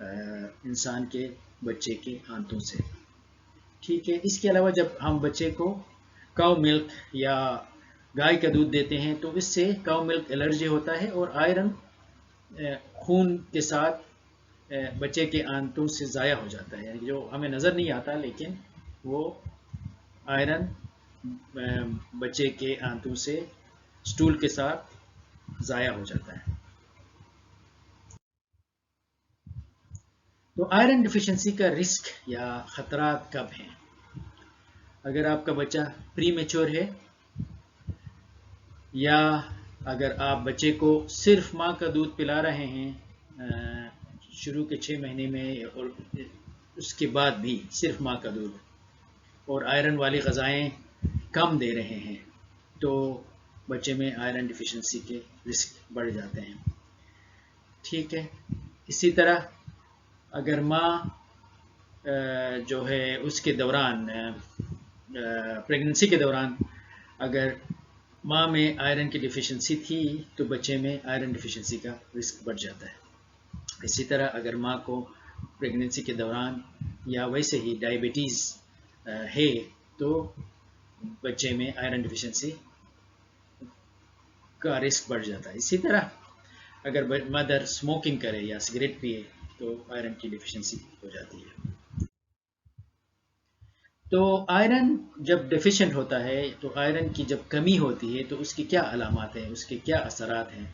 انسان کے بچے کے آنتوں سے. ٹھیک ہے. اس کے علاوہ جب ہم بچے کو کاؤ ملک یا گائے کا دودھ دیتے ہیں تو اس سے کاؤ ملک الرجی ہوتا ہے اور آئرن خون کے ساتھ بچے کے آنتوں سے ضائع ہو جاتا ہے, جو ہمیں نظر نہیں آتا لیکن وہ آئرن بچے کے آنتوں سے سٹول کے ساتھ ضائع ہو جاتا ہے. تو آئرن ڈیفیشنسی کا رسک یا خطرات کب ہیں؟ اگر آپ کا بچہ پری میچور ہے یا اگر آپ بچے کو صرف ماں کا دودھ پلا رہے ہیں شروع کے 6 مہینے میں اور اس کے بعد بھی صرف ماں کا دودھ اور آئرن والی غذائیں کم دے رہے ہیں تو بچے میں آئرن ڈیفیشنسی کے رسک بڑھ جاتے ہیں. ٹھیک ہے. اسی طرح اگر ماں جو ہے اس کے دوران پریگننسی کے دوران اگر ماں میں آئرن کی ڈیفیشنسی تھی تو بچے میں آئرن ڈیفیشنسی کا رسک بڑھ جاتا ہے. اسی طرح اگر ماں کو پریگننسی کے دوران یا ویسے ہی ڈائبٹیز ہے تو بچے میں آئرن ڈیفیشنسی کا رسک بڑھ جاتا ہے. اسی طرح اگر مدر اسموکنگ کرے یا سگریٹ پیے تو آئرن کی ڈیفیشنسی ہو جاتی ہے. تو آئرن جب ڈیفیشنٹ ہوتا ہے تو آئرن کی جب کمی ہوتی ہے تو اس کی کیا علامات ہیں, اس کے کیا اثرات ہیں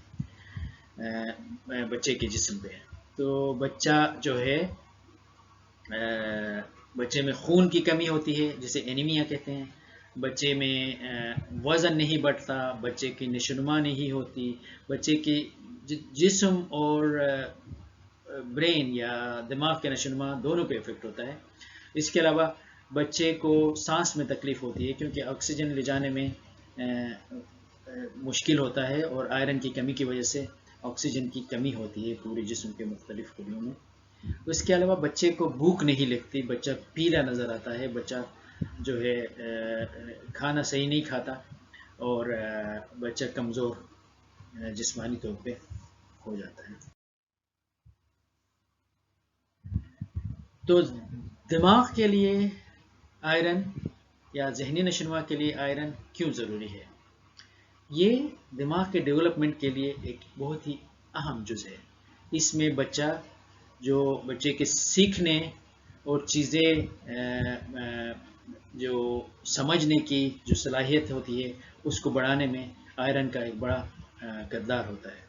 بچے کے جسم پہ. تو بچہ جو ہے بچے میں خون کی کمی ہوتی ہے جسے اینیمیا کہتے ہیں. بچے میں وزن نہیں بڑھتا, بچے کی نشوونما نہیں ہوتی, بچے کی جسم اور برین یا دماغ کے نشوونما دونوں پہ افیکٹ ہوتا ہے. اس کے علاوہ بچے کو سانس میں تکلیف ہوتی ہے کیونکہ آکسیجن لے جانے میں مشکل ہوتا ہے اور آئرن کی کمی کی وجہ سے آکسیجن کی کمی ہوتی ہے پورے جسم کے مختلف کلیوں میں. اس کے علاوہ بچے کو بھوک نہیں لگتی, بچہ پیلا نظر آتا ہے, بچہ جو ہے کھانا صحیح نہیں کھاتا اور بچہ کمزور جسمانی طور پہ ہو جاتا ہے. تو دماغ کے لیے آئرن یا ذہنی نشوونما کے لیے آئرن کیوں ضروری ہے؟ یہ دماغ کے ڈیولپمنٹ کے لیے ایک بہت ہی اہم جز ہے. اس میں بچے کے سیکھنے اور چیزیں جو سمجھنے کی جو صلاحیت ہوتی ہے اس کو بڑھانے میں آئرن کا ایک بڑا کردار ہوتا ہے.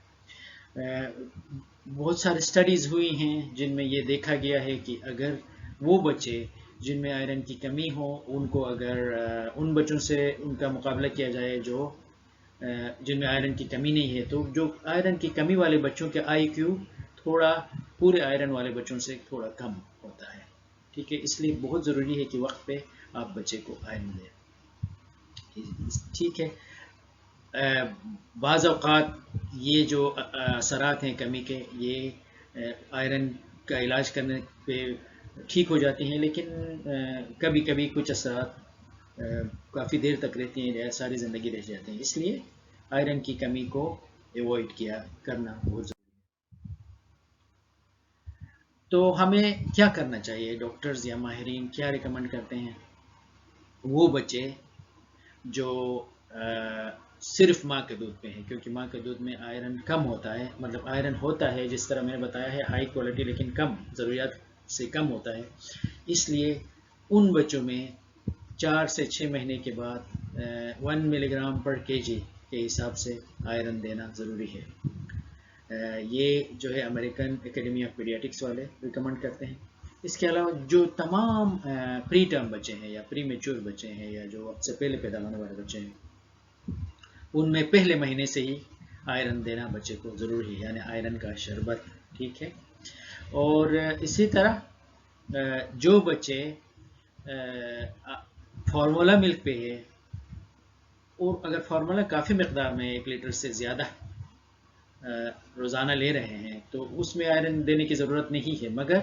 بہت سارے اسٹڈیز ہوئی ہیں جن میں یہ دیکھا گیا ہے کہ اگر وہ بچے جن میں آئرن کی کمی ہو ان کو اگر ان بچوں سے ان کا مقابلہ کیا جائے جو جن میں آئرن کی کمی نہیں ہے تو جو آئرن کی کمی والے بچوں کے آئی کیو تھوڑا پورے آئرن والے بچوں سے تھوڑا کم ہوتا ہے. ٹھیک ہے. اس لیے بہت ضروری ہے کہ وقت پہ آپ بچے کو آئرن دیں. ٹھیک ہے. بعض اوقات یہ جو اثرات ہیں کمی کے یہ آئرن کا علاج کرنے پہ ٹھیک ہو جاتی ہیں لیکن کبھی کبھی کچھ اثرات کافی دیر تک رہتی ہیں, ساری زندگی رہ جاتے ہیں. اس لیے آئرن کی کمی کو ایوائڈ کرنا بہت ضروری ہے. تو ہمیں کیا کرنا چاہیے؟ ڈاکٹرز یا ماہرین کیا ریکمنڈ کرتے ہیں؟ وہ بچے جو صرف ماں کے دودھ پہ ہیں, کیونکہ ماں کے دودھ میں آئرن کم ہوتا ہے, مطلب آئرن ہوتا ہے جس طرح میں نے بتایا ہے ہائی کوالٹی لیکن کم, ضروریات سے کم ہوتا ہے. اس لیے ان بچوں میں 4 سے 6 مہینے کے بعد 1 ملی گرام پر کے جی کے حساب سے آئرن دینا ضروری ہے. یہ جو ہے امریکن اکیڈمی آف پیڈیاٹکس والے ریکمنڈ کرتے ہیں. اس کے علاوہ جو تمام پری ٹرم بچے ہیں یا پری میچور بچے ہیں یا جو وقت سے پہلے پیدا ہونے والے بچے ہیں ان میں پہلے مہینے سے ہی آئرن دینا بچے کو ضروری ہے, یعنی آئرن کا شربت. ٹھیک ہے. اور اسی طرح جو بچے فارمولا ملک پہ ہے اور اگر فارمولا کافی مقدار میں 1 لیٹر سے زیادہ روزانہ لے رہے ہیں تو اس میں آئرن دینے کی ضرورت نہیں ہے, مگر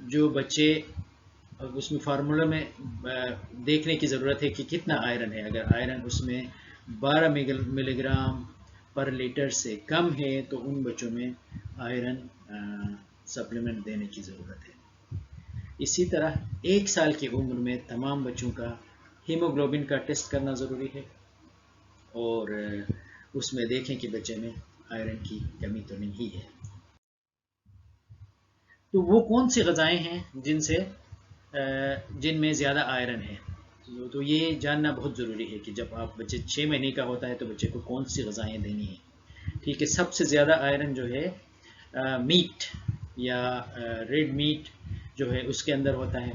جو بچے اس میں فارمولا میں دیکھنے کی ضرورت ہے کہ کتنا آئرن ہے. اگر آئرن اس میں 12 ملی گرام پر لیٹر سے کم ہے تو ان بچوں میں آئرن سپلیمنٹ دینے کی ضرورت ہے۔ اسی طرح 1 سال کی عمر میں تمام بچوں کا ہیموگلوبن کا ٹیسٹ کرنا ضروری ہے، اور اس میں دیکھیں کہ بچے میں آئرن کی کمی تو نہیں ہے۔ تو وہ کون سی غذائیں ہیں جن میں زیادہ آئرن ہے؟ تو یہ جاننا بہت ضروری ہے کہ جب آپ بچے 6 مہینے کا ہوتا ہے تو بچے کو کون سی غذائیں دینی ہیں۔ ٹھیک ہے، سب سے زیادہ آئرن جو ہے میٹ یا ریڈ میٹ جو ہے اس کے اندر ہوتا ہے۔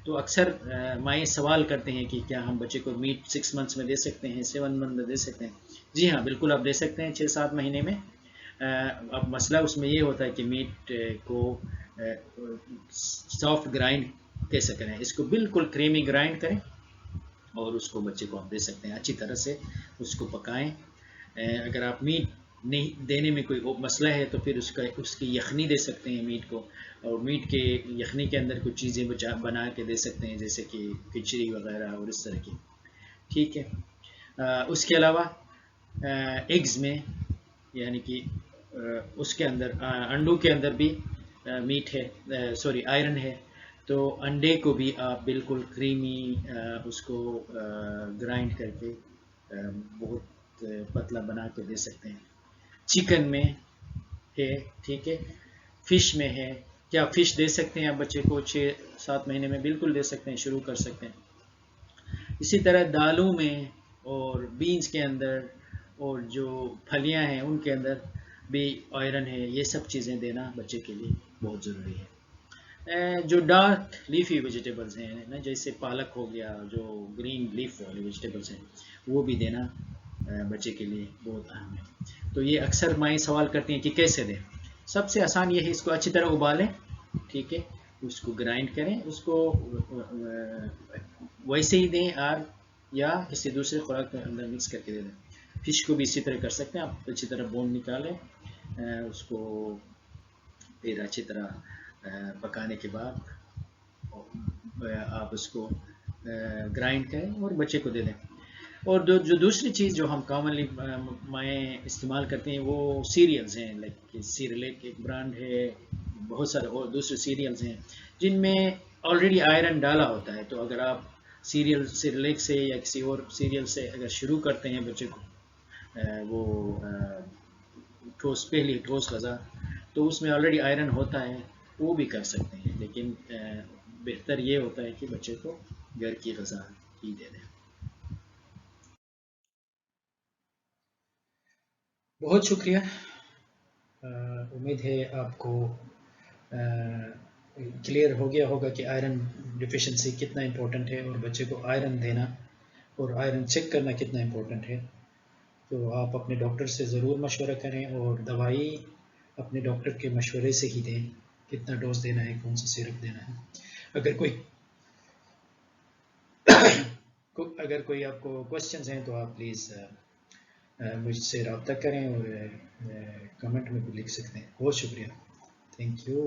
تو اکثر مائیں سوال کرتے ہیں کہ کیا ہم بچے کو میٹ 6 منتھس میں دے سکتے ہیں، 7 منتھ میں دے سکتے ہیں؟ جی ہاں، بالکل آپ دے سکتے ہیں 6-7 مہینے میں۔ اب مسئلہ اس میں یہ ہوتا ہے کہ میٹ کو سافٹ گرائنڈ کیسے کریں، اس کو بالکل کریمی گرائنڈ کریں اور اس کو بچے کو آپ دے سکتے ہیں، اچھی طرح سے اس کو پکائیں۔ اگر آپ میٹ نہیں دینے میں کوئی مسئلہ ہے تو پھر اس کی یخنی دے سکتے ہیں میٹ کو، اور میٹ کے یخنی کے اندر کچھ چیزیں بنا کے دے سکتے ہیں جیسے کہ کھچڑی وغیرہ اور اس طرح کی۔ ٹھیک ہے، اس کے علاوہ ایگز میں یعنی کہ اس کے اندر انڈوں کے اندر بھی میٹ ہے، آئرن ہے، تو انڈے کو بھی آپ بالکل کریمی اس کو گرائنڈ کر کے بہت پتلا بنا کے دے سکتے ہیں۔ چکن میں ہے، ٹھیک ہے، فش میں ہے، کیا فش دے سکتے ہیں آپ بچے کو 6-7 مہینے میں؟ بالکل دے سکتے ہیں، شروع کر سکتے ہیں۔ اسی طرح دالوں میں اور بینز کے اندر اور جو پھلیاں ہیں ان کے اندر بھی آئرن ہے، یہ سب چیزیں دینا بچے کے لیے بہت ضروری ہے۔ جو ڈارک لیفی ویجیٹیبلز ہیں نا، جیسے پالک ہو گیا، جو گرین لیف والے ویجیٹیبلز ہیں، وہ بھی دینا بچے کے لیے بہت اہم ہے۔ تو یہ اکثر مائیں سوال کرتی ہیں کہ کیسے دیں۔ سب سے آسان یہ ہے، اس کو اچھی طرح ابالیں، ٹھیک ہے، اس کو گرائنڈ کریں، اس کو ویسے ہی دیں یا کسی دوسرے خوراک کے اندر مکس کر کے دے دیں۔ فش کو بھی اسی طرح کر سکتے ہیں، آپ اچھی طرح بون نکالیں، اس کو پھر اچھی طرح پکانے کے بعد آپ اس کو گرائنڈ کریں اور بچے کو دے دیں۔ اور جو دوسری چیز جو ہم کامنلی مائیں استعمال کرتے ہیں وہ سیریلز ہیں، لائک سیریلیک ایک برانڈ ہے، بہت سارے اور دوسرے سیریلز ہیں جن میں آلریڈی آئرن ڈالا ہوتا ہے۔ تو اگر آپ سیریلیک سے یا کسی اور سیریل سے اگر شروع کرتے ہیں بچے کو وہ پہلی ٹھوس غذا، تو اس میں آلریڈی آئرن ہوتا ہے، وہ بھی کر سکتے ہیں، لیکن بہتر یہ ہوتا ہے کہ بچے کو گھر کی غذا ہی دے دیں۔ بہت شکریہ، امید ہے آپ کو کلیئر ہو گیا ہوگا کہ آئرن ڈیفیشنسی کتنا امپورٹنٹ ہے اور بچے کو آئرن دینا اور آئرن چیک کرنا کتنا امپورٹنٹ ہے۔ تو آپ اپنے ڈاکٹر سے ضرور مشورہ کریں اور دوائی اپنے ڈاکٹر کے مشورے سے ہی دیں، کتنا ڈوز دینا ہے، کون سا سیرپ دینا ہے۔ اگر کوئی آپ کو کوسچنز ہیں تو آپ پلیز مجھ سے رابطہ کریں اور کمنٹ میں بھی لکھ سکتے ہیں۔ بہت شکریہ، تھینک یو۔